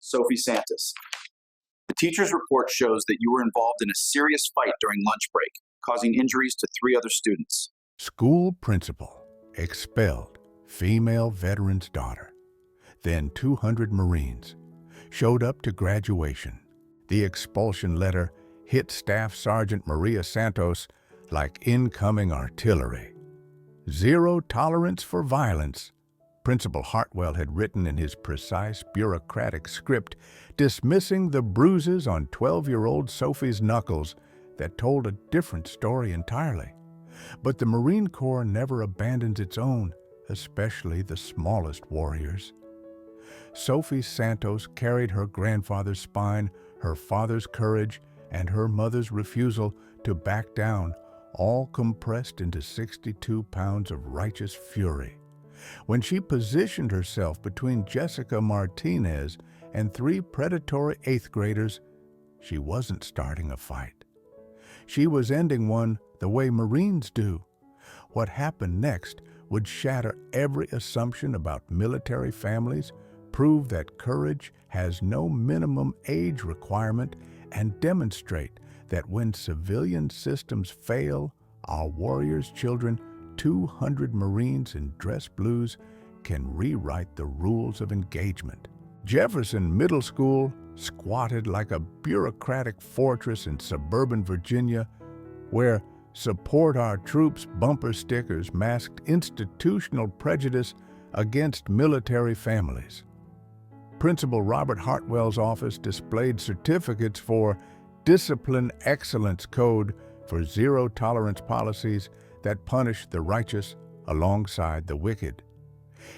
Sophie Santos. The teacher's report shows that you were involved in a serious fight during lunch break, causing injuries to 3 other students. School principal, expelled, female veteran's daughter. Then 200 Marines showed up to graduation. The expulsion letter hit Staff Sergeant Maria Santos like incoming artillery. Zero tolerance for violence, Principal Hartwell had written in his precise bureaucratic script, dismissing the bruises on 12-year-old Sophie's knuckles that told a different story entirely. But the Marine Corps never abandons its own, especially the smallest warriors. Sophie Santos carried her grandfather's spine, her father's courage, and her mother's refusal to back down, all compressed into 62 pounds of righteous fury. When she positioned herself between Jessica Martinez and 3 predatory 8th graders, she wasn't starting a fight. She was ending one the way Marines do. What happened next would shatter every assumption about military families, prove that courage has no minimum age requirement, and demonstrate that when civilian systems fail, our warriors' children, 200 Marines in dress blues, can rewrite the rules of engagement. Jefferson Middle School, squatted like a bureaucratic fortress in suburban Virginia, where "Support Our Troops" bumper stickers masked institutional prejudice against military families. Principal Robert Hartwell's office displayed certificates for Discipline Excellence Code for zero-tolerance policies that punish the righteous alongside the wicked.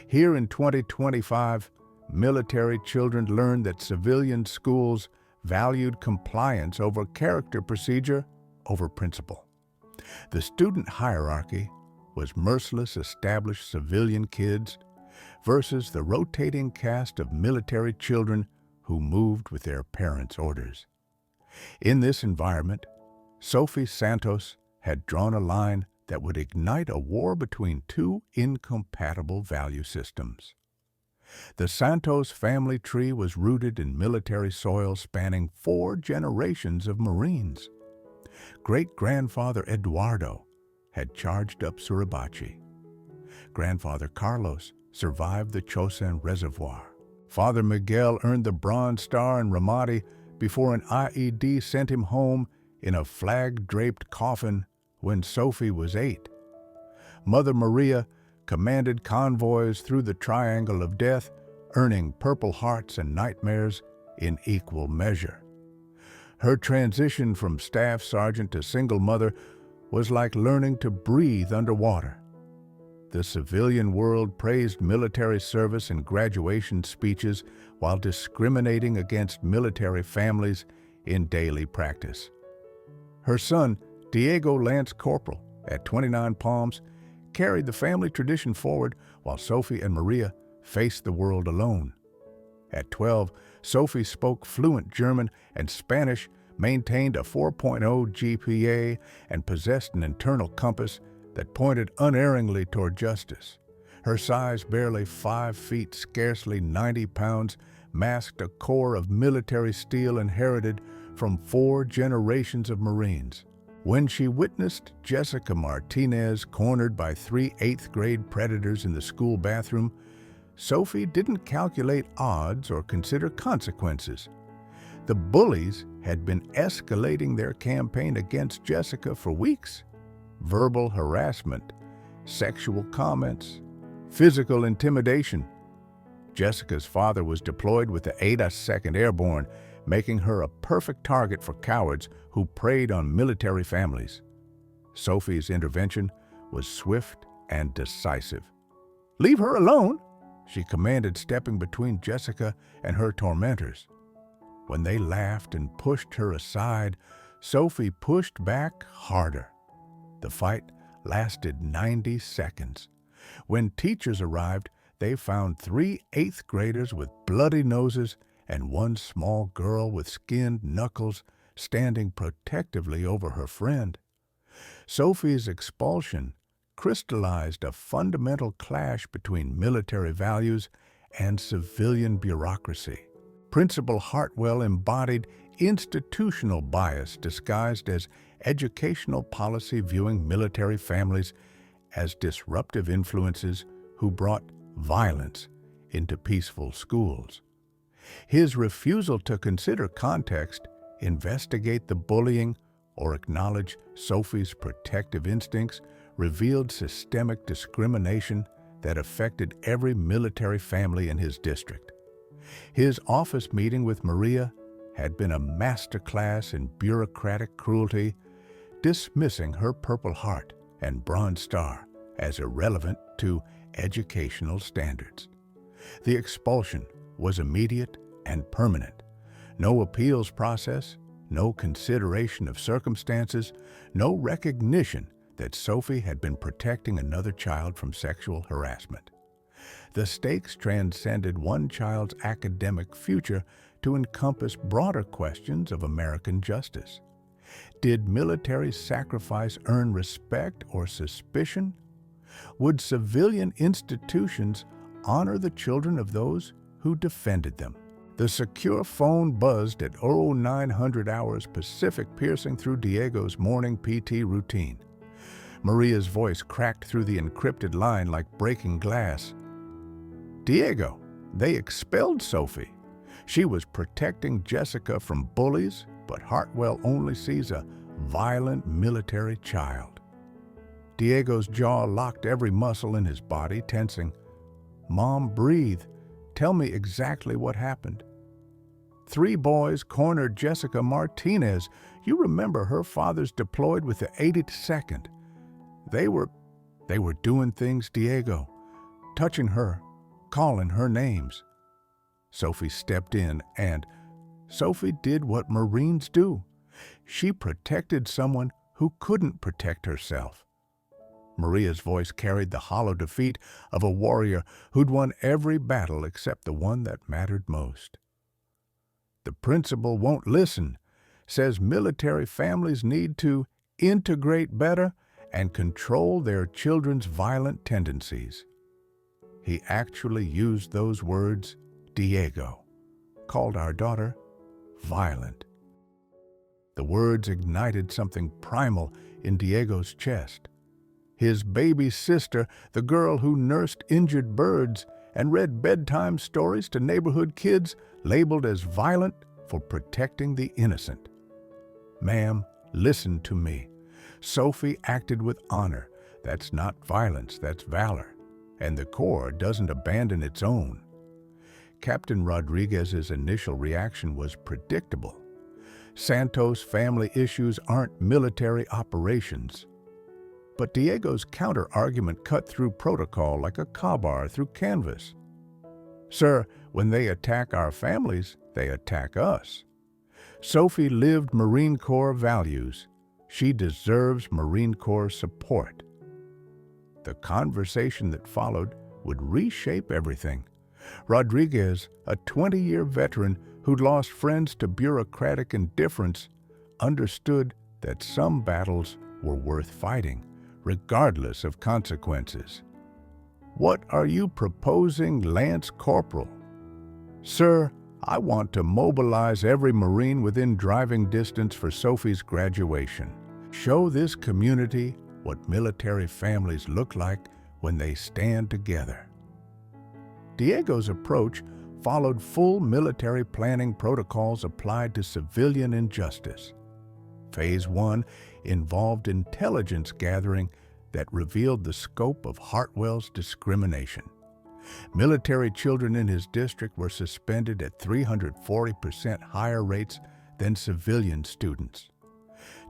Here in 2025, military children learned that civilian schools valued compliance over character, procedure over principle. The student hierarchy was merciless established civilian kids versus the rotating cast of military children who moved with their parents' orders. In this environment, Sophie Santos had drawn a line that would ignite a war between 2 incompatible value systems. The Santos family tree was rooted in military soil spanning 4 generations of Marines. Great-grandfather Eduardo had charged up Suribachi. Grandfather Carlos survived the Chosin Reservoir. Father Miguel earned the Bronze Star in Ramadi before an IED sent him home in a flag-draped coffin when Sophie was 8. Mother Maria commanded convoys through the Triangle of Death, earning Purple Hearts and nightmares in equal measure. Her transition from staff sergeant to single mother was like learning to breathe underwater. The civilian world praised military service in graduation speeches while discriminating against military families in daily practice. Her son, Diego Lance Corporal, at 29 Palms, carried the family tradition forward while Sophie and Maria faced the world alone. At 12, Sophie spoke fluent German and Spanish, maintained a 4.0 GPA, and possessed an internal compass that pointed unerringly toward justice. Her size, barely 5 feet, scarcely 90 pounds, masked a core of military steel inherited from 4 generations of Marines. When she witnessed Jessica Martinez cornered by 3 8th-grade predators in the school bathroom, Sophie didn't calculate odds or consider consequences. The bullies had been escalating their campaign against Jessica for weeks. Verbal harassment, sexual comments, physical intimidation. Jessica's father was deployed with the 82nd Airborne, making her a perfect target for cowards who preyed on military families. Sophie's intervention was swift and decisive. "Leave her alone," she commanded, stepping between Jessica and her tormentors. When they laughed and pushed her aside, Sophie pushed back harder. The fight lasted 90 seconds. When teachers arrived, they found 3 8th graders with bloody noses and 1 small girl with skinned knuckles standing protectively over her friend. Sophie's expulsion crystallized a fundamental clash between military values and civilian bureaucracy. Principal Hartwell embodied institutional bias disguised as educational policy, viewing military families as disruptive influences who brought violence into peaceful schools. His refusal to consider context, investigate the bullying, or acknowledge Sophie's protective instincts revealed systemic discrimination that affected every military family in his district. His office meeting with Maria had been a masterclass in bureaucratic cruelty, dismissing her Purple Heart and Bronze Star as irrelevant to educational standards. The expulsion was immediate and permanent. No appeals process, no consideration of circumstances, no recognition that Sophie had been protecting another child from sexual harassment. The stakes transcended one child's academic future to encompass broader questions of American justice. Did military sacrifice earn respect or suspicion? Would civilian institutions honor the children of those who defended them? The secure phone buzzed at 0900 hours Pacific, piercing through Diego's morning PT routine. Maria's voice cracked through the encrypted line like breaking glass. "Diego, they expelled Sophie. She was protecting Jessica from bullies, but Hartwell only sees a violent military child." Diego's jaw locked, every muscle in his body tensing. "Mom, breathe. Tell me exactly what happened." "3 boys cornered Jessica Martinez. You remember her father's deployed with the 82nd. They were doing things, Diego, touching her, calling her names." Sophie stepped in, and Sophie did what Marines do. She protected someone who couldn't protect herself. Maria's voice carried the hollow defeat of a warrior who'd won every battle except the one that mattered most. "The principal won't listen, says military families need to integrate better and control their children's violent tendencies." He actually used those words. Diego called our daughter violent. The words ignited something primal in Diego's chest. His baby sister, the girl who nursed injured birds and read bedtime stories to neighborhood kids, labeled as violent for protecting the innocent. "Ma'am, listen to me. Sophie acted with honor. That's not violence, that's valor. And the Corps doesn't abandon its own." Captain Rodriguez's initial reaction was predictable. Santos family issues aren't military operations. But Diego's counter-argument cut through protocol like a crowbar through canvas. "Sir, when they attack our families, they attack us. Sophie lived Marine Corps values. She deserves Marine Corps support." The conversation that followed would reshape everything. Rodriguez, a 20-year veteran who'd lost friends to bureaucratic indifference, understood that some battles were worth fighting, regardless of consequences. "What are you proposing, Lance Corporal?" "Sir, I want to mobilize every Marine within driving distance for Sophie's graduation. Show this community what military families look like when they stand together." Diego's approach followed full military planning protocols applied to civilian injustice. Phase 1 involved intelligence gathering that revealed the scope of Hartwell's discrimination. Military children in his district were suspended at 340% higher rates than civilian students.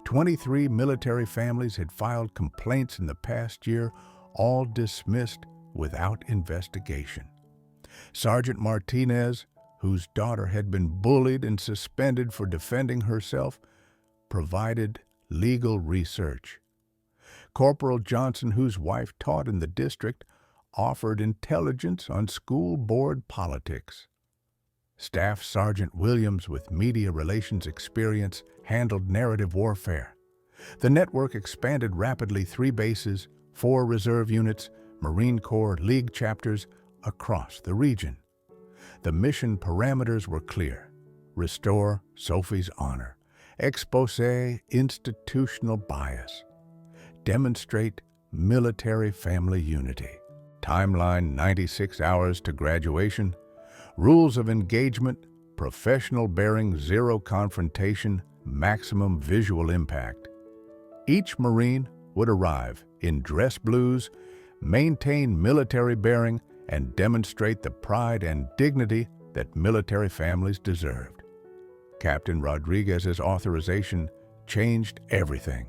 23 military families had filed complaints in the past year, all dismissed without investigation. Sergeant Martinez, whose daughter had been bullied and suspended for defending herself, provided legal research. Corporal Johnson, whose wife taught in the district, offered intelligence on school board politics. Staff Sergeant Williams, with media relations experience, handled narrative warfare. The network expanded rapidly: 3 bases, 4 reserve units, Marine Corps League chapters across the region. The mission parameters were clear: restore Sophie's honor, expose institutional bias, demonstrate military family unity. Timeline: 96 hours to graduation. Rules of engagement: professional bearing, zero confrontation, maximum visual impact. Each Marine would arrive in dress blues, maintain military bearing, and demonstrate the pride and dignity that military families deserved. Captain Rodriguez's authorization changed everything.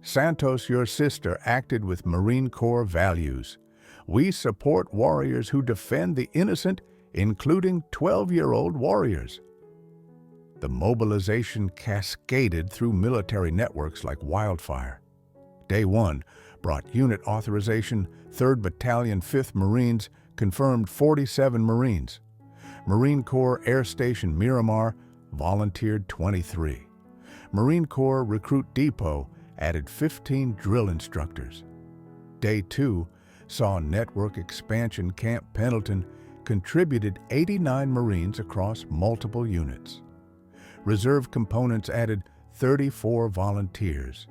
Santos, your sister, acted with Marine Corps values. We support warriors who defend the innocent, including 12-year-old warriors. The mobilization cascaded through military networks like wildfire. Day 1 brought unit authorization. 3rd Battalion, 5th Marines confirmed 47 Marines. Marine Corps Air Station Miramar volunteered 23. Marine Corps Recruit Depot added 15 drill instructors. Day 2 saw network expansion. Camp Pendleton contributed 89 Marines across multiple units. Reserve components added 34 volunteers.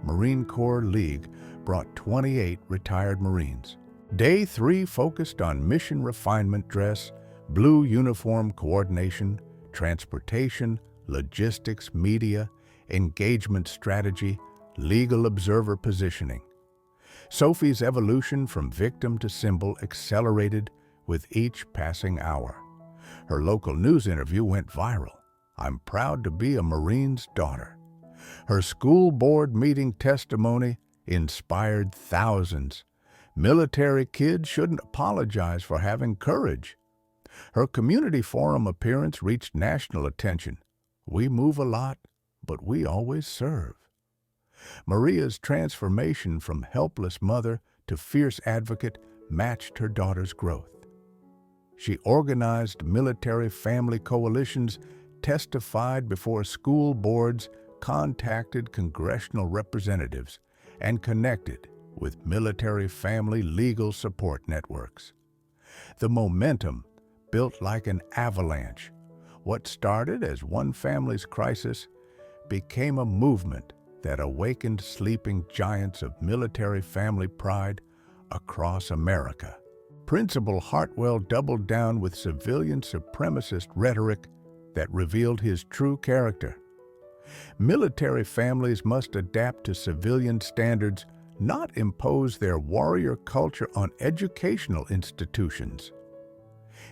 Marine Corps League brought 28 retired Marines. Day 3 focused on mission refinement: dress, blue uniform coordination, transportation, logistics, media, engagement strategy, legal observer positioning. Sophie's evolution from victim to symbol accelerated with each passing hour. Her local news interview went viral. "I'm proud to be a Marine's daughter." Her school board meeting testimony inspired thousands. Military kids shouldn't apologize for having courage. Her community forum appearance reached national attention. "We move a lot, but we always serve." Maria's transformation from helpless mother to fierce advocate matched her daughter's growth. She organized military family coalitions, testified before school boards, contacted congressional representatives, and connected with military family legal support networks. The momentum built like an avalanche. What started as one family's crisis became a movement that awakened sleeping giants of military family pride across America. Principal Hartwell doubled down with civilian supremacist rhetoric that revealed his true character. Military families must adapt to civilian standards, not impose their warrior culture on educational institutions.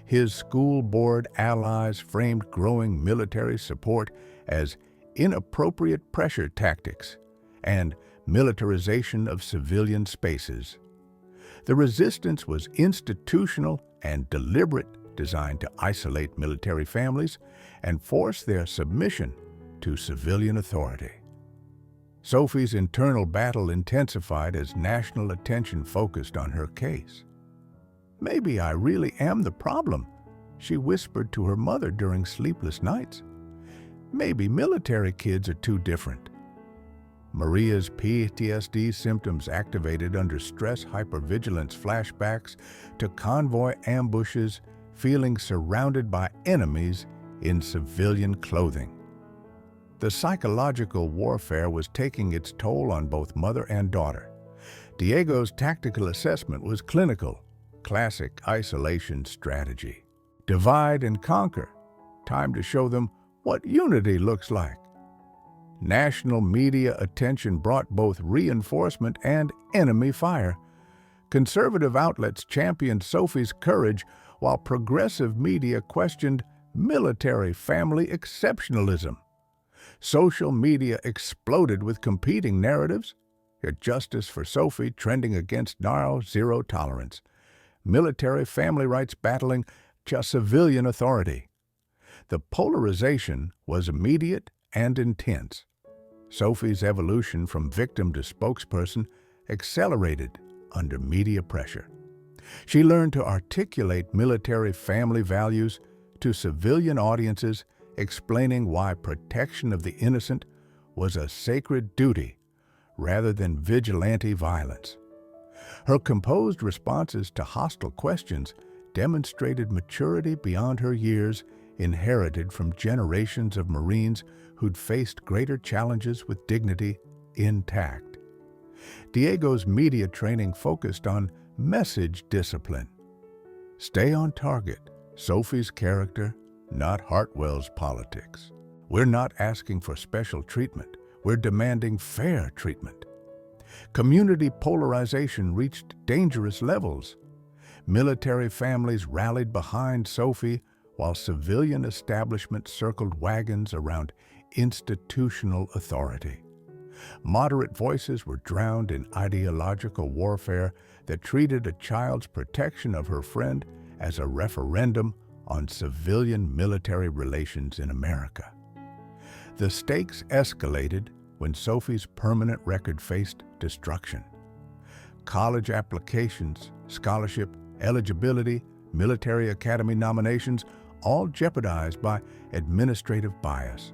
His school board allies framed growing military support as inappropriate pressure tactics and militarization of civilian spaces. The resistance was institutional and deliberate, designed to isolate military families and force their submission to civilian authority. Sophie's internal battle intensified as national attention focused on her case. "Maybe I really am the problem," she whispered to her mother during sleepless nights. "Maybe military kids are too different." Maria's PTSD symptoms activated under stress hypervigilance, flashbacks to convoy ambushes, feeling surrounded by enemies in civilian clothing. The psychological warfare was taking its toll on both mother and daughter. Diego's tactical assessment was clinical, classic isolation strategy. Divide and conquer. Time to show them what unity looks like. National media attention brought both reinforcement and enemy fire. Conservative outlets championed Sophie's courage, while progressive media questioned military family exceptionalism. Social media exploded with competing narratives: justice for Sophie trending against narrow zero tolerance, military family rights battling just civilian authority. The polarization was immediate and intense. Sophie's evolution from victim to spokesperson accelerated under media pressure. She learned to articulate military family values to civilian audiences, explaining why protection of the innocent was a sacred duty rather than vigilante violence. Her composed responses to hostile questions demonstrated maturity beyond her years, inherited from generations of Marines who'd faced greater challenges with dignity intact. Diego's media training focused on message discipline. Stay on target, Sophie's character, not Hartwell's politics. We're not asking for special treatment. We're demanding fair treatment. Community polarization reached dangerous levels. Military families rallied behind Sophie, while civilian establishments circled wagons around institutional authority. Moderate voices were drowned in ideological warfare that treated a child's protection of her friend as a referendum on civilian-military relations in America. The stakes escalated when Sophie's permanent record faced destruction. College applications, scholarship, eligibility, military academy nominations, all jeopardized by administrative bias.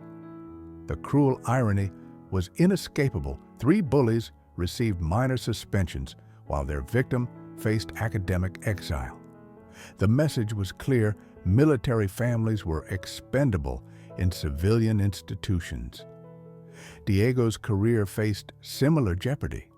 The cruel irony was inescapable. 3 bullies received minor suspensions while their victim faced academic exile. The message was clear: military families were expendable in civilian institutions. Diego's career faced similar jeopardy.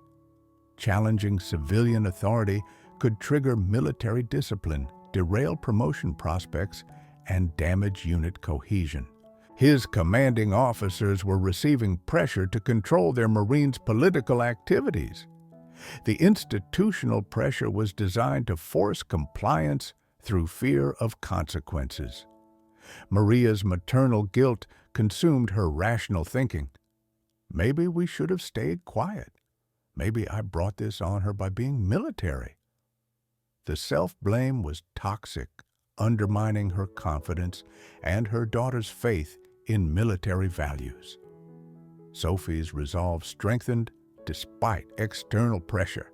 Challenging civilian authority could trigger military discipline, derail promotion prospects, and damage unit cohesion. His commanding officers were receiving pressure to control their Marines' political activities. The institutional pressure was designed to force compliance through fear of consequences. Maria's maternal guilt consumed her rational thinking. Maybe we should have stayed quiet. Maybe I brought this on her by being military. The self-blame was toxic, undermining her confidence and her daughter's faith in military values. Sophie's resolve strengthened despite external pressure.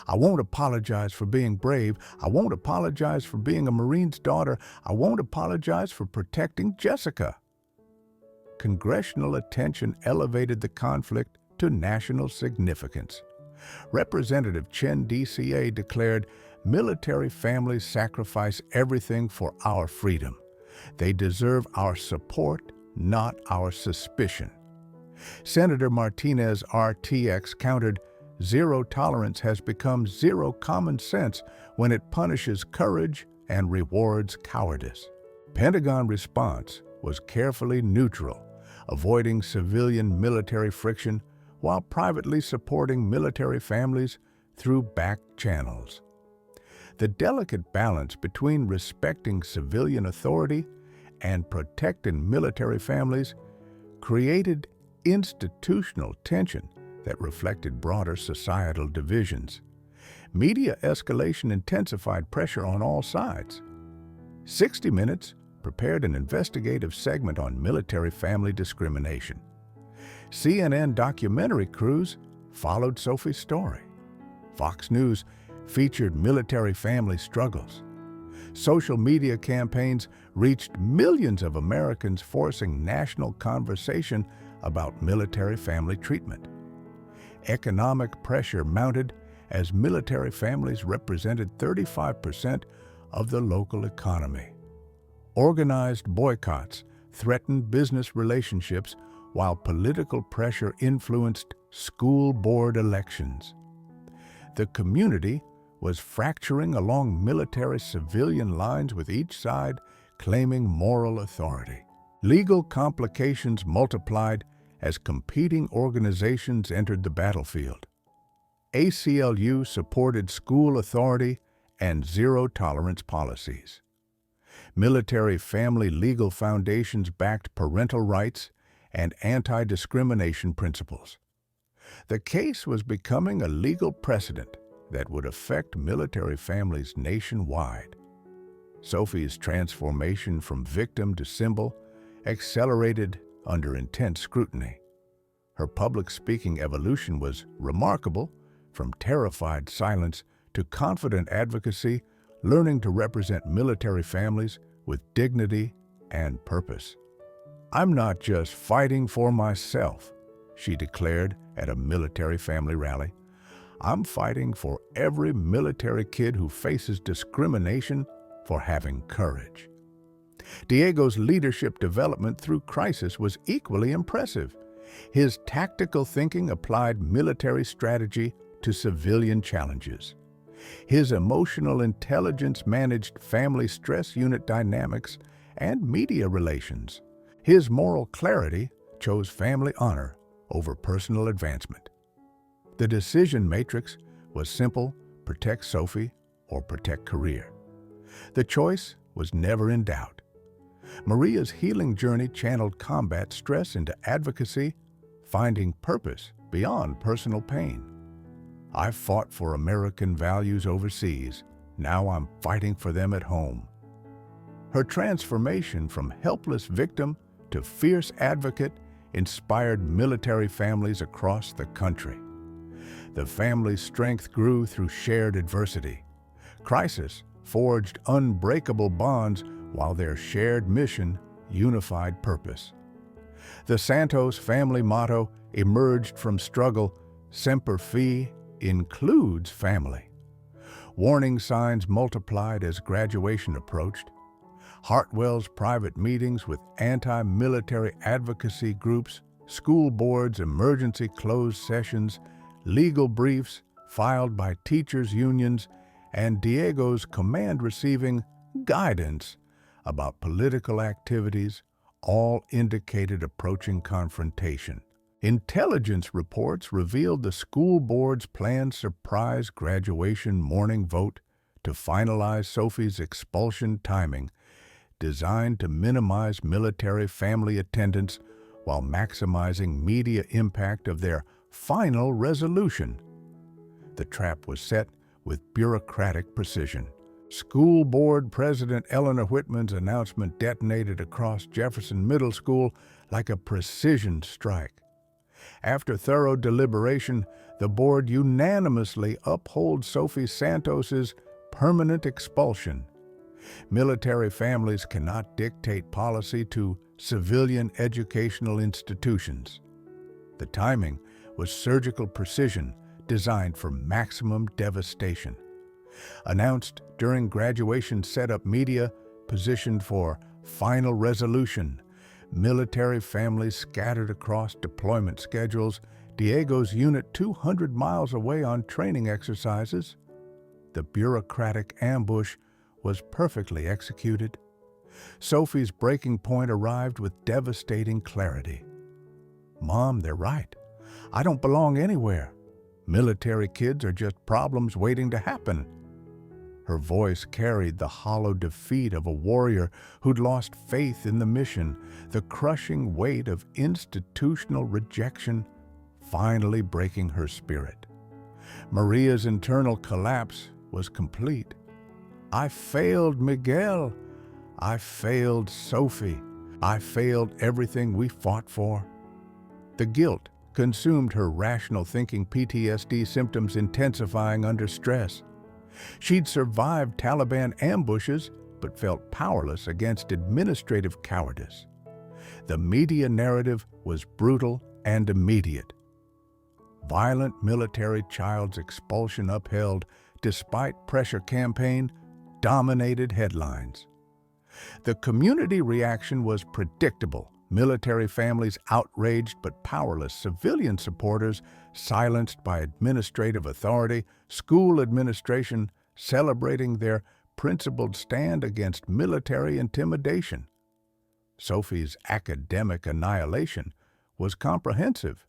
I won't apologize for being brave. I won't apologize for being a Marine's daughter. I won't apologize for protecting Jessica. Congressional attention elevated the conflict to national significance. Representative Chen DCA declared, "Military families sacrifice everything for our freedom. They deserve our support, not our suspicion." Senator Martinez RTX countered, "Zero tolerance has become zero common sense when it punishes courage and rewards cowardice." Pentagon response was carefully neutral, avoiding civilian-military friction while privately supporting military families through back channels. The delicate balance between respecting civilian authority and protecting military families created institutional tension that reflected broader societal divisions. Media escalation intensified pressure on all sides. 60 Minutes prepared an investigative segment on military family discrimination. CNN documentary crews followed Sophie's story. Fox News featured military family struggles. Social media campaigns reached millions of Americans, forcing national conversation about military family treatment. Economic pressure mounted as military families represented 35% of the local economy. Organized boycotts threatened business relationships, while political pressure influenced school board elections. The community was fracturing along military-civilian lines, with each side claiming moral authority. Legal complications multiplied as competing organizations entered the battlefield. ACLU supported school authority and zero-tolerance policies. Military family legal foundations backed parental rights and anti-discrimination principles. The case was becoming a legal precedent that would affect military families nationwide. Sophie's transformation from victim to symbol accelerated under intense scrutiny. Her public speaking evolution was remarkable, from terrified silence to confident advocacy, learning to represent military families with dignity and purpose. "I'm not just fighting for myself," she declared at a military family rally. "I'm fighting for every military kid who faces discrimination for having courage. Diego's leadership development through crisis was equally impressive. His tactical thinking applied military strategy to civilian challenges. His emotional intelligence managed family stress unit dynamics and media relations. His moral clarity chose family honor over personal advancement. The decision matrix was simple: protect Sophie or protect career. The choice was never in doubt. Maria's healing journey channeled combat stress into advocacy, finding purpose beyond personal pain. I fought for American values overseas. Now I'm fighting for them at home. Her transformation from helpless victim to fierce advocate inspired military families across the country. The family's strength grew through shared adversity. Crisis forged unbreakable bonds while their shared mission unified purpose. The Santos family motto emerged from struggle: Semper Fi includes family. Warning signs multiplied as graduation approached. Hartwell's private meetings with anti-military advocacy groups, school boards' emergency closed sessions, legal briefs filed by teachers' unions, and Diego's command receiving guidance about political activities all indicated approaching confrontation. Intelligence reports revealed the school board's planned surprise graduation morning vote to finalize Sophie's expulsion timing, designed to minimize military family attendance while maximizing media impact of their final resolution. The trap was set with bureaucratic precision. School Board President Eleanor Whitman's announcement detonated across Jefferson Middle School like a precision strike. After thorough deliberation, the board unanimously upheld Sophie Santos's permanent expulsion. Military families cannot dictate policy to civilian educational institutions. The timing was surgical precision designed for maximum devastation. Announced during graduation setup media positioned for final resolution, military families scattered across deployment schedules, Diego's unit 200 miles away on training exercises. The bureaucratic ambush was perfectly executed. Sophie's breaking point arrived with devastating clarity. Mom, they're right. I don't belong anywhere. Military kids are just problems waiting to happen. Her voice carried the hollow defeat of a warrior who'd lost faith in the mission, the crushing weight of institutional rejection finally breaking her spirit. Maria's internal collapse was complete. I failed Miguel. I failed Sophie. I failed everything we fought for. The guilt consumed her rational thinking, PTSD symptoms intensifying under stress. She'd survived Taliban ambushes, but felt powerless against administrative cowardice. The media narrative was brutal and immediate. Violent military child's expulsion upheld despite pressure campaign dominated headlines. The community reaction was predictable. Military families outraged but powerless, civilian supporters silenced by administrative authority, school administration celebrating their principled stand against military intimidation. Sophie's academic annihilation was comprehensive.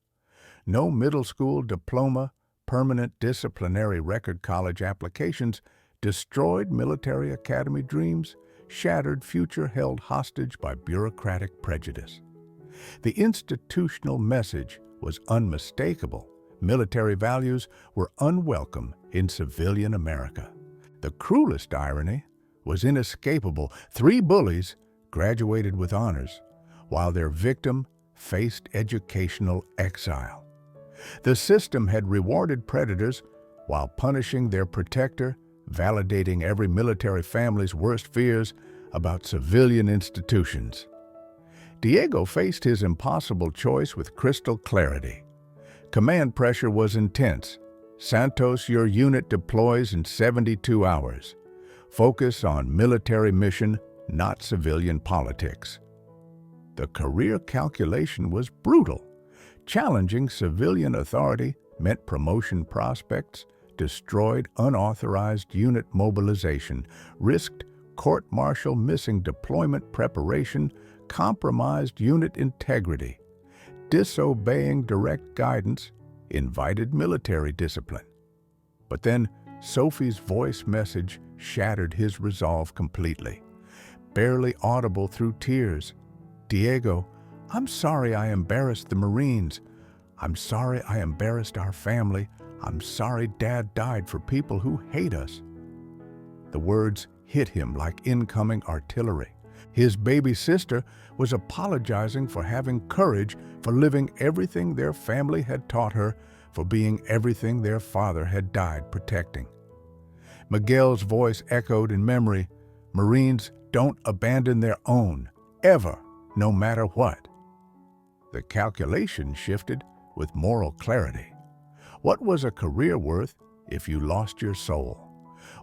No middle school diploma, permanent disciplinary record college applications destroyed military academy dreams, shattered future held hostage by bureaucratic prejudice. The institutional message was unmistakable. Military values were unwelcome in civilian America. The cruelest irony was inescapable. 3 bullies graduated with honors, while their victim faced educational exile. The system had rewarded predators while punishing their protector, validating every military family's worst fears about civilian institutions. Diego faced his impossible choice with crystal clarity. Command pressure was intense. Santos, your unit deploys in 72 hours. Focus on military mission, not civilian politics. The career calculation was brutal. Challenging civilian authority meant promotion prospects, destroyed unauthorized unit mobilization, risked court-martial missing deployment preparation, compromised unit integrity. Disobeying direct guidance invited military discipline. But then Sophie's voice message shattered his resolve completely. Barely audible through tears, "Diego, I'm sorry I embarrassed the Marines. I'm sorry I embarrassed our family. I'm sorry Dad died for people who hate us." The words hit him like incoming artillery. His baby sister was apologizing for having courage, for living everything their family had taught her, for being everything their father had died protecting. Miguel's voice echoed in memory, "Marines don't abandon their own, ever, no matter what." The calculation shifted with moral clarity. What was a career worth if you lost your soul?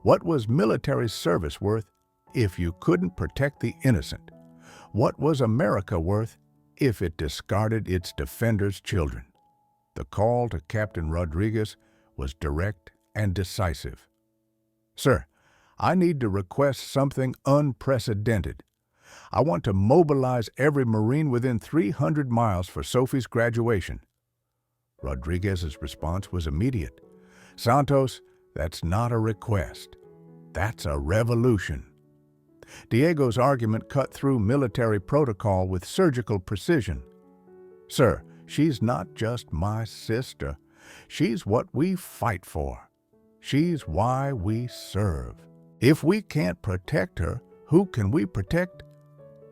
What was military service worth if you couldn't protect the innocent? What was America worth if it discarded its defenders' children? The call to Captain Rodriguez was direct and decisive. "Sir, I need to request something unprecedented. I want to mobilize every Marine within 300 miles for Sophie's graduation." Rodriguez's response was immediate. "Santos, that's not a request. That's a revolution." Diego's argument cut through military protocol with surgical precision. "Sir, she's not just my sister. She's what we fight for. She's why we serve. If we can't protect her, who can we protect?"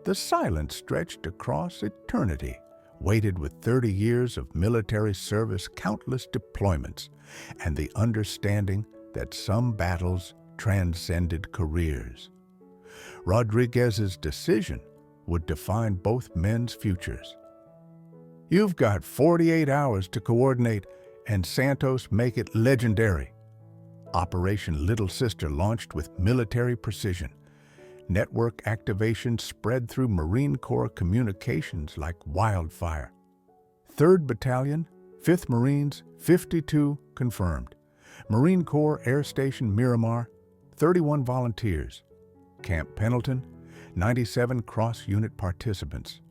The silence stretched across eternity, weighted with 30 years of military service, countless deployments, and the understanding that some battles transcended careers. Rodriguez's decision would define both men's futures. "You've got 48 hours to coordinate, and Santos make it legendary." Operation Little Sister launched with military precision. Network activation spread through Marine Corps communications like wildfire. 3rd Battalion, 5th Marines, 52 confirmed. Marine Corps Air Station Miramar, 31 volunteers. Camp Pendleton, 97 cross-unit participants.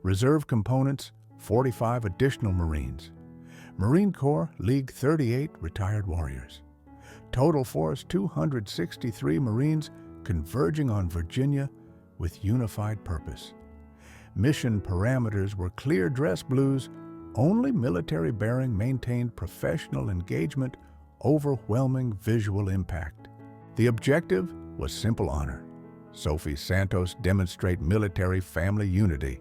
Reserve components, 45 additional Marines. Marine Corps League 38 retired warriors. Total force 263 Marines converging on Virginia with unified purpose. Mission parameters were clear dress blues, only military bearing maintained professional engagement, overwhelming visual impact. The objective was simple honor. Sophie Santos demonstrate military family unity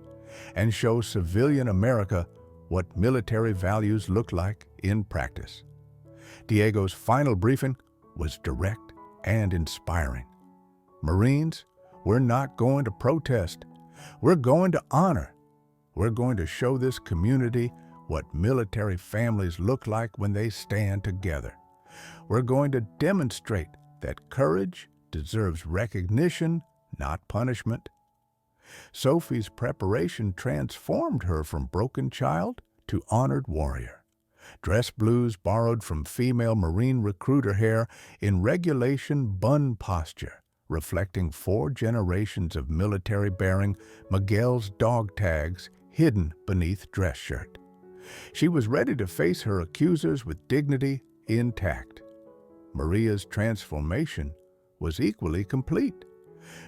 and show civilian America what military values look like in practice. Diego's final briefing was direct and inspiring. "Marines, we're not going to protest. We're going to honor. We're going to show this community what military families look like when they stand together. We're going to demonstrate that courage deserves recognition, not punishment." Sophie's preparation transformed her from broken child to honored warrior. Dress blues borrowed from female Marine recruiter hair in regulation bun posture, reflecting 4 generations of military bearing, Miguel's dog tags hidden beneath dress shirt. She was ready to face her accusers with dignity intact. Maria's transformation was equally complete.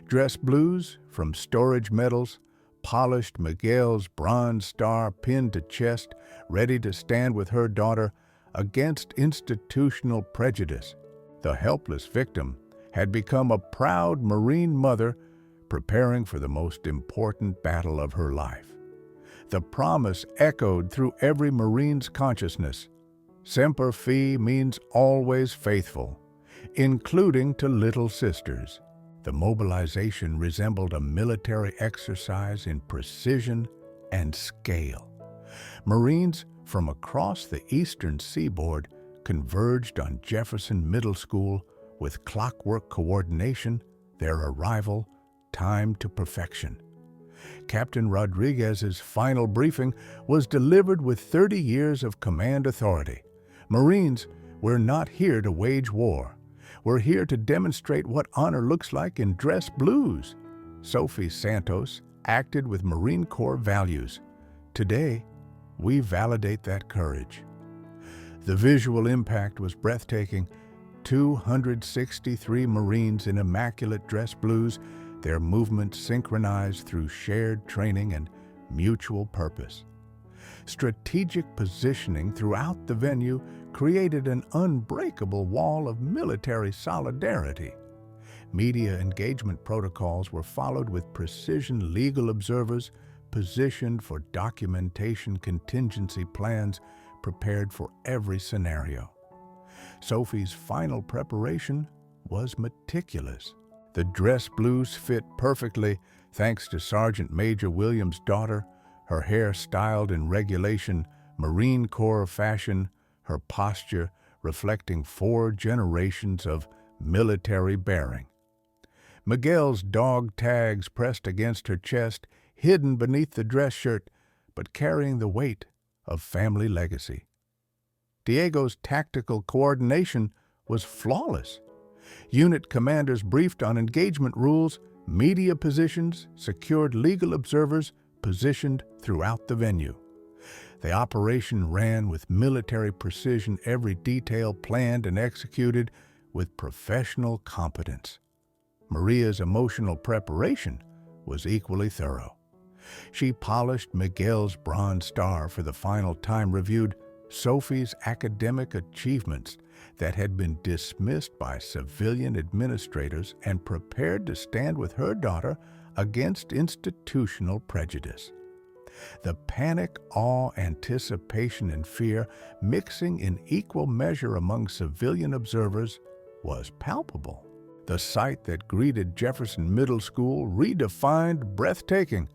Dress blues from storage medals, polished Miguel's bronze star pinned to chest, ready to stand with her daughter against institutional prejudice. The helpless victim had become a proud Marine mother preparing for the most important battle of her life. The promise echoed through every Marine's consciousness. Semper Fi means always faithful, including to little sisters. The mobilization resembled a military exercise in precision and scale. Marines from across the eastern seaboard converged on Jefferson Middle School with clockwork coordination, their arrival timed to perfection. Captain Rodriguez's final briefing was delivered with 30 years of command authority. Marines, we're not here to wage war. We're here to demonstrate what honor looks like in dress blues. Sophie Santos acted with Marine Corps values. Today, we validate that courage. The visual impact was breathtaking. 263 Marines in immaculate dress blues, their movements synchronized through shared training and mutual purpose. Strategic positioning throughout the venue created an unbreakable wall of military solidarity. Media engagement protocols were followed with precision. Legal observers positioned for documentation, contingency plans prepared for every scenario. Sophie's final preparation was meticulous. The dress blues fit perfectly thanks to Sergeant Major Williams' daughter, her hair styled in regulation, Marine Corps fashion, her posture reflecting 4 generations of military bearing. Miguel's dog tags pressed against her chest, hidden beneath the dress shirt, but carrying the weight of family legacy. Diego's tactical coordination was flawless. Unit commanders briefed on engagement rules, media positions, secured legal observers positioned throughout the venue. The operation ran with military precision, every detail planned and executed with professional competence. Maria's emotional preparation was equally thorough. She polished Miguel's Bronze Star for the final time, reviewed Sophie's academic achievements that had been dismissed by civilian administrators, and prepared to stand with her daughter against institutional prejudice. The panic, awe, anticipation, and fear mixing in equal measure among civilian observers was palpable. The sight that greeted Jefferson Middle School redefined breathtaking.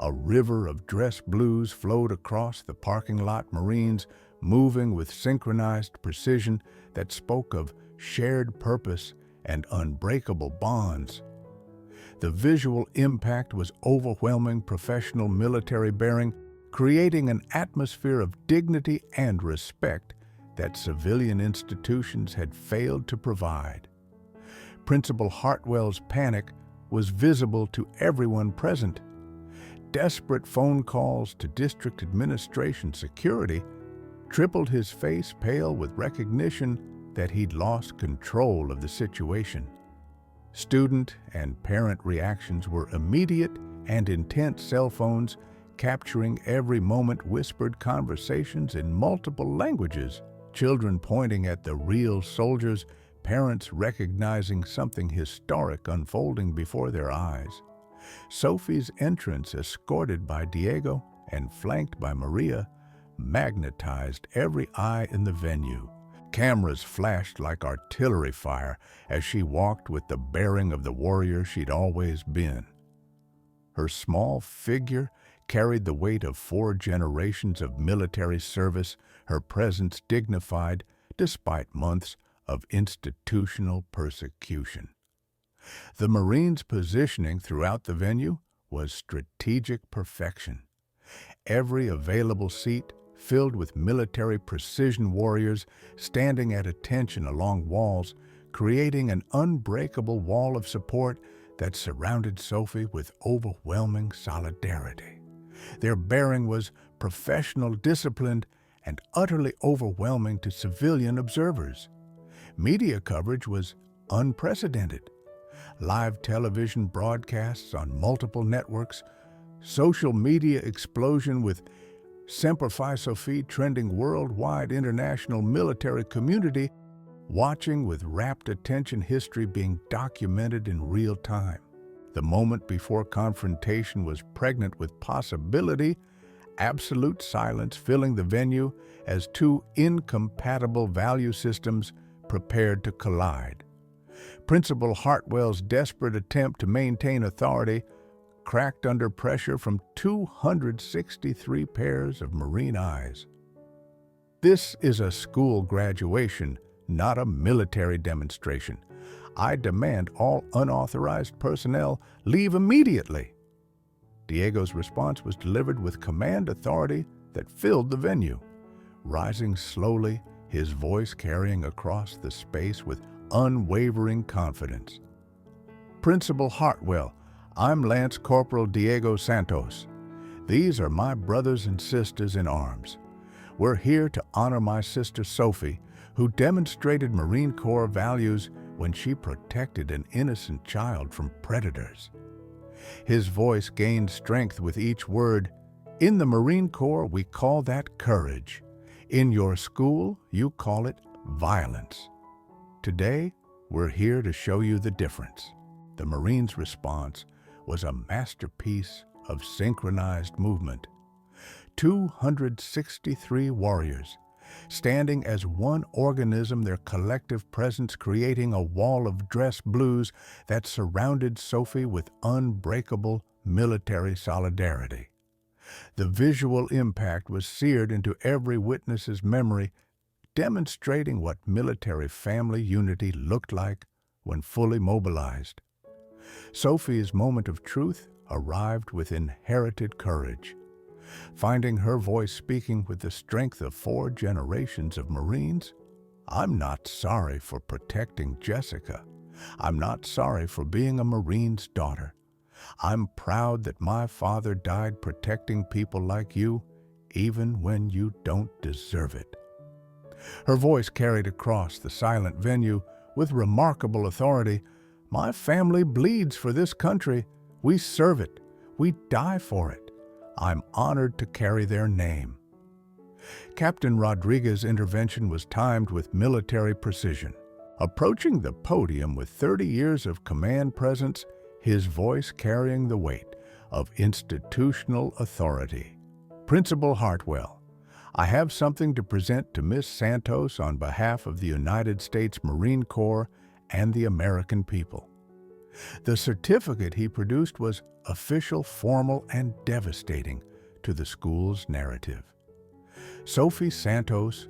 A river of dress blues flowed across the parking lot, Marines moving with synchronized precision that spoke of shared purpose and unbreakable bonds. The visual impact was overwhelming. Professional military bearing, creating an atmosphere of dignity and respect that civilian institutions had failed to provide. Principal Hartwell's panic was visible to everyone present. Desperate phone calls to district administration security tripled his face, pale with recognition that he'd lost control of the situation. Student and parent reactions were immediate and intense. Cell phones capturing every moment, whispered conversations in multiple languages, children pointing at the real soldiers, parents recognizing something historic unfolding before their eyes. Sophie's entrance, escorted by Diego and flanked by Maria, magnetized every eye in the venue. Cameras flashed like artillery fire as she walked with the bearing of the warrior she'd always been. Her small figure carried the weight of 4 generations of military service, her presence dignified despite months of institutional persecution. The Marines' positioning throughout the venue was strategic perfection. Every available seat filled with military precision warriors standing at attention along walls, creating an unbreakable wall of support that surrounded Sophie with overwhelming solidarity. Their bearing was professional, disciplined, and utterly overwhelming to civilian observers. Media coverage was unprecedented. Live television broadcasts on multiple networks, social media explosion with Semper Fi Sophie trending worldwide, international military community watching with rapt attention, history being documented in real time. The moment before confrontation was pregnant with possibility, absolute silence filling the venue as 2 incompatible value systems prepared to collide. Principal Hartwell's desperate attempt to maintain authority cracked under pressure from 263 pairs of Marine eyes. This is a school graduation, not a military demonstration. I demand all unauthorized personnel leave immediately. Diego's response was delivered with command authority that filled the venue. Rising slowly, his voice carrying across the space with unwavering confidence. Principal Hartwell, I'm Lance Corporal Diego Santos. These are my brothers and sisters in arms. We're here to honor my sister Sophie, who demonstrated Marine Corps values when she protected an innocent child from predators. His voice gained strength with each word. In the Marine Corps, we call that courage. In your school, you call it violence. Today, we're here to show you the difference. The Marines' response was a masterpiece of synchronized movement. 263 warriors, standing as one organism, their collective presence creating a wall of dress blues that surrounded Sophie with unbreakable military solidarity. The visual impact was seared into every witness's memory, demonstrating what military family unity looked like when fully mobilized. Sophie's moment of truth arrived with inherited courage. Finding her voice speaking with the strength of 4 generations of Marines, I'm not sorry for protecting Jessica. I'm not sorry for being a Marine's daughter. I'm proud that my father died protecting people like you, even when you don't deserve it. Her voice carried across the silent venue with remarkable authority. My family bleeds for this country. We serve it. We die for it. I'm honored to carry their name. Captain Rodriguez's intervention was timed with military precision. Approaching the podium with 30 years of command presence, his voice carrying the weight of institutional authority. Principal Hartwell, I have something to present to Miss Santos on behalf of the United States Marine Corps and the American people. The certificate he produced was official, formal, and devastating to the school's narrative. Sophie Santos,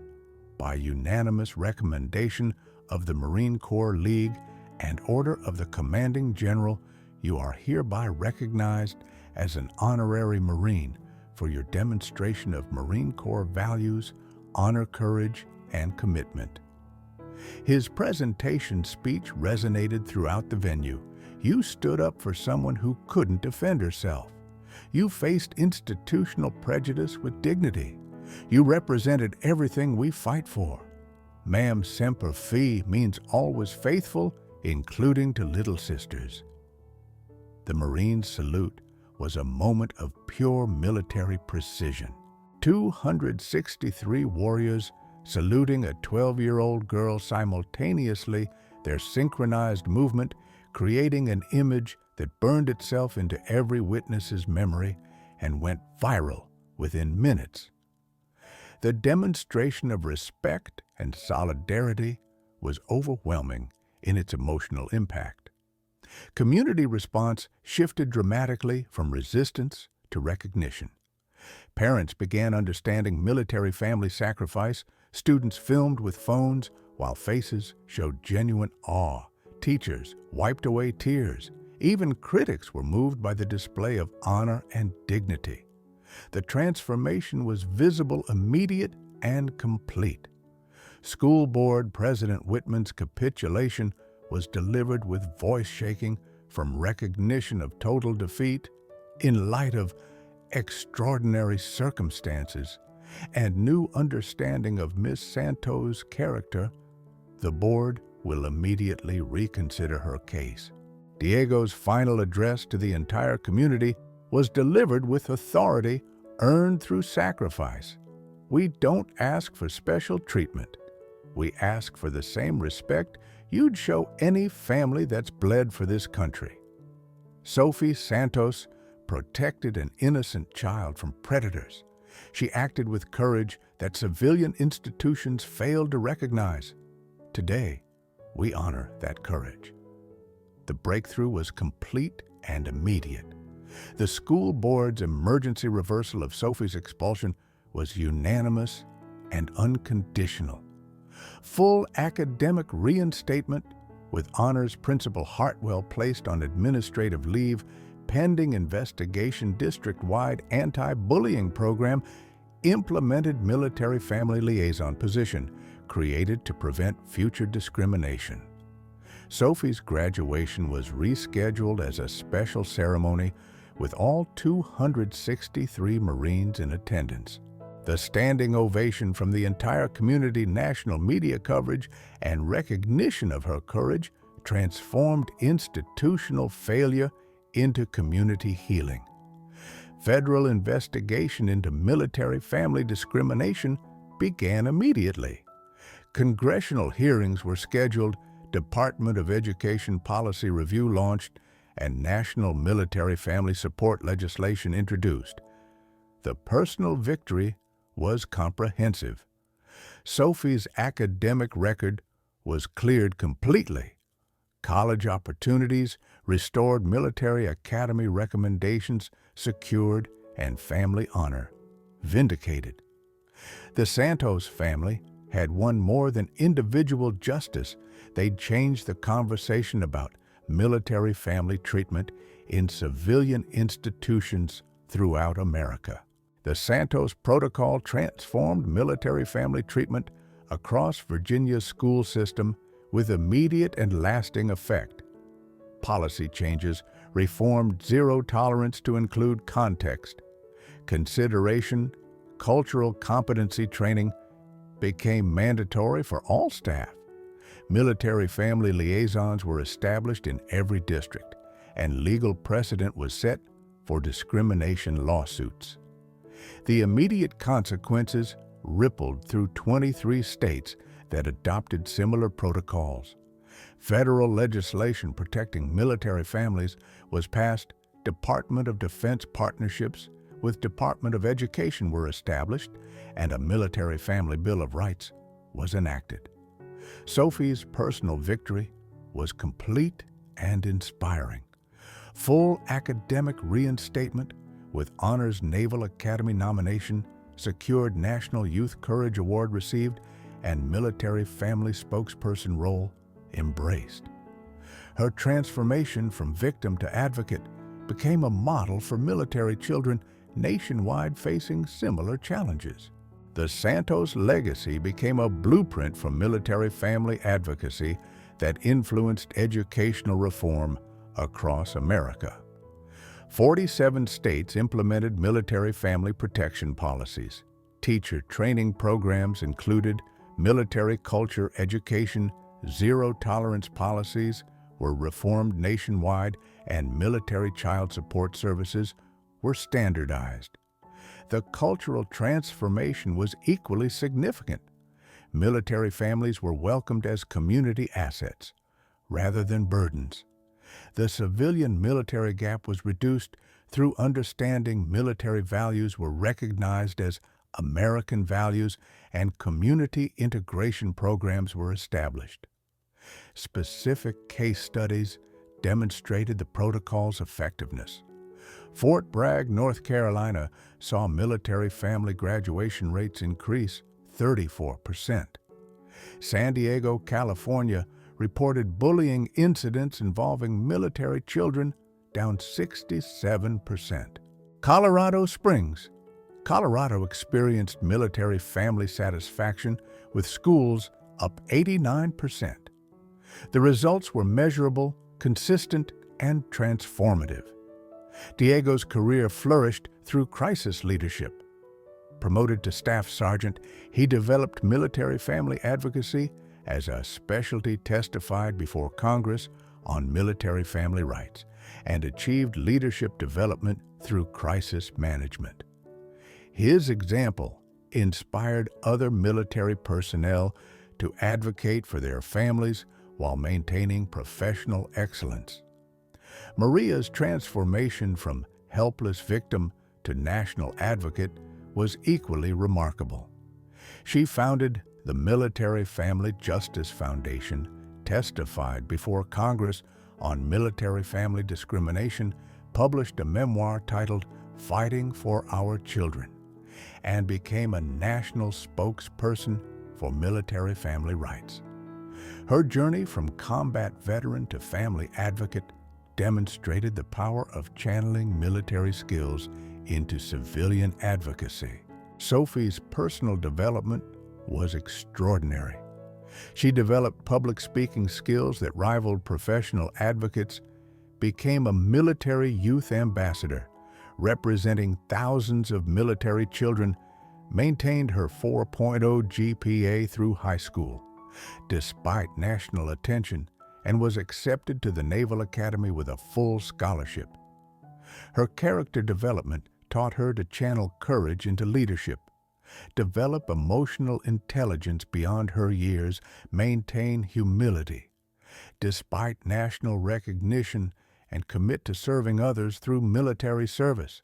by unanimous recommendation of the Marine Corps League and order of the Commanding General, you are hereby recognized as an honorary Marine for your demonstration of Marine Corps values, honor, courage, and commitment. His presentation speech resonated throughout the venue. You stood up for someone who couldn't defend herself. You faced institutional prejudice with dignity. You represented everything we fight for. Ma'am semper fi means always faithful, including to little sisters. The Marines' salute was a moment of pure military precision. 263 warriors saluting a 12-year-old girl simultaneously, their synchronized movement creating an image that burned itself into every witness's memory and went viral within minutes. The demonstration of respect and solidarity was overwhelming in its emotional impact. Community response shifted dramatically from resistance to recognition. Parents began understanding military family sacrifice. Students filmed with phones while faces showed genuine awe. Teachers wiped away tears. Even critics were moved by the display of honor and dignity. The transformation was visible, immediate, and complete. School Board President Whitman's capitulation was delivered with voice shaking from recognition of total defeat in light of extraordinary circumstances and new understanding of Miss Santos' character. The board will immediately reconsider her case. Diego's final address to the entire community was delivered with authority earned through sacrifice. We don't ask for special treatment. We ask for the same respect you'd show any family that's bled for this country. Sophie Santos protected an innocent child from predators. She acted with courage that civilian institutions failed to recognize. Today, we honor that courage. The breakthrough was complete and immediate. The school board's emergency reversal of Sophie's expulsion was unanimous and unconditional. Full academic reinstatement with Honors Principal Hartwell placed on administrative leave pending investigation. District-wide anti-bullying program implemented military family liaison position created to prevent future discrimination. Sophie's graduation was rescheduled as a special ceremony with all 263 Marines in attendance. The standing ovation from the entire community, national media coverage, and recognition of her courage transformed institutional failure into community healing. Federal investigation into military family discrimination began immediately. Congressional hearings were scheduled, Department of Education policy review launched, and national military family support legislation introduced. The personal victory was comprehensive. Sophie's academic record was cleared completely. College opportunities, restored military academy recommendations, secured, and family honor vindicated. The Santos family had won more than individual justice. They'd changed the conversation about military family treatment in civilian institutions throughout America. The Santos Protocol transformed military family treatment across Virginia's school system with immediate and lasting effect. Policy changes reformed zero tolerance to include context, consideration, cultural competency training became mandatory for all staff. Military family liaisons were established in every district, and legal precedent was set for discrimination lawsuits. The immediate consequences rippled through 23 states that adopted similar protocols. Federal legislation protecting military families was passed. Department of Defense partnerships with Department of Education were established, and a Military Family Bill of Rights was enacted. Sophie's personal victory was complete and inspiring. Full academic reinstatement with Honors Naval Academy nomination, secured National Youth Courage Award received, and military family spokesperson role embraced. Her transformation from victim to advocate became a model for military children nationwide facing similar challenges. The Santos legacy became a blueprint for military family advocacy that influenced educational reform across America. 47 states implemented military family protection policies. Teacher training programs included military culture education, zero-tolerance policies were reformed nationwide, and military child support services were standardized. The cultural transformation was equally significant. Military families were welcomed as community assets rather than burdens. The civilian-military gap was reduced through understanding military values were recognized as American values, and community integration programs were established. Specific case studies demonstrated the protocol's effectiveness. Fort Bragg, North Carolina, saw military family graduation rates increase 34%. San Diego, California, reported bullying incidents involving military children down 67%. Colorado Springs, Colorado experienced military family satisfaction with schools up 89%. The results were measurable, consistent, and transformative. Diego's career flourished through crisis leadership. Promoted to Staff Sergeant, he developed military family advocacy as a specialty, testified before Congress on military family rights, and achieved leadership development through crisis management. His example inspired other military personnel to advocate for their families while maintaining professional excellence. Maria's transformation from helpless victim to national advocate was equally remarkable. She founded the Military Family Justice Foundation, testified before Congress on military family discrimination, published a memoir titled Fighting for Our Children, and became a national spokesperson for military family rights. Her journey from combat veteran to family advocate demonstrated the power of channeling military skills into civilian advocacy. Sophie's personal development was extraordinary. She developed public speaking skills that rivaled professional advocates, became a military youth ambassador, representing thousands of military children, maintained her 4.0 GPA through high school, despite national attention, and was accepted to the Naval Academy with a full scholarship. Her character development taught her to channel courage into leadership, develop emotional intelligence beyond her years, maintain humility, despite national recognition, and commit to serving others through military service.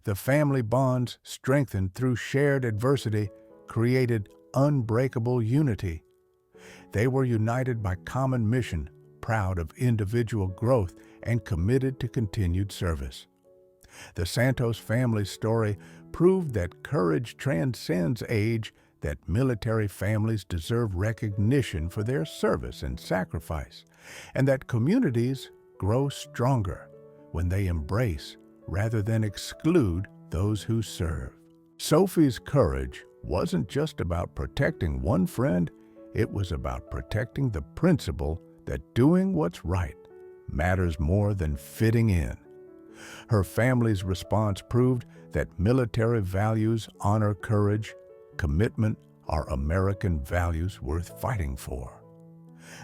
The family bonds, strengthened through shared adversity, created unbreakable unity. They were united by common mission, proud of individual growth, and committed to continued service. The Santos family story proved that courage transcends age, that military families deserve recognition for their service and sacrifice, and that communities grow stronger when they embrace rather than exclude those who serve. Sophie's courage wasn't just about protecting one friend, it was about protecting the principle that doing what's right matters more than fitting in. Her family's response proved that military values honor courage, commitment are American values worth fighting for.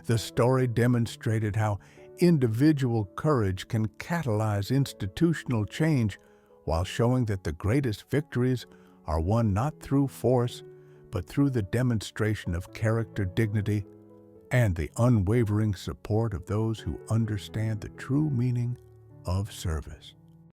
The story demonstrated how individual courage can catalyze institutional change while showing that the greatest victories are won not through force, but through the demonstration of character dignity and the unwavering support of those who understand the true meaning of service.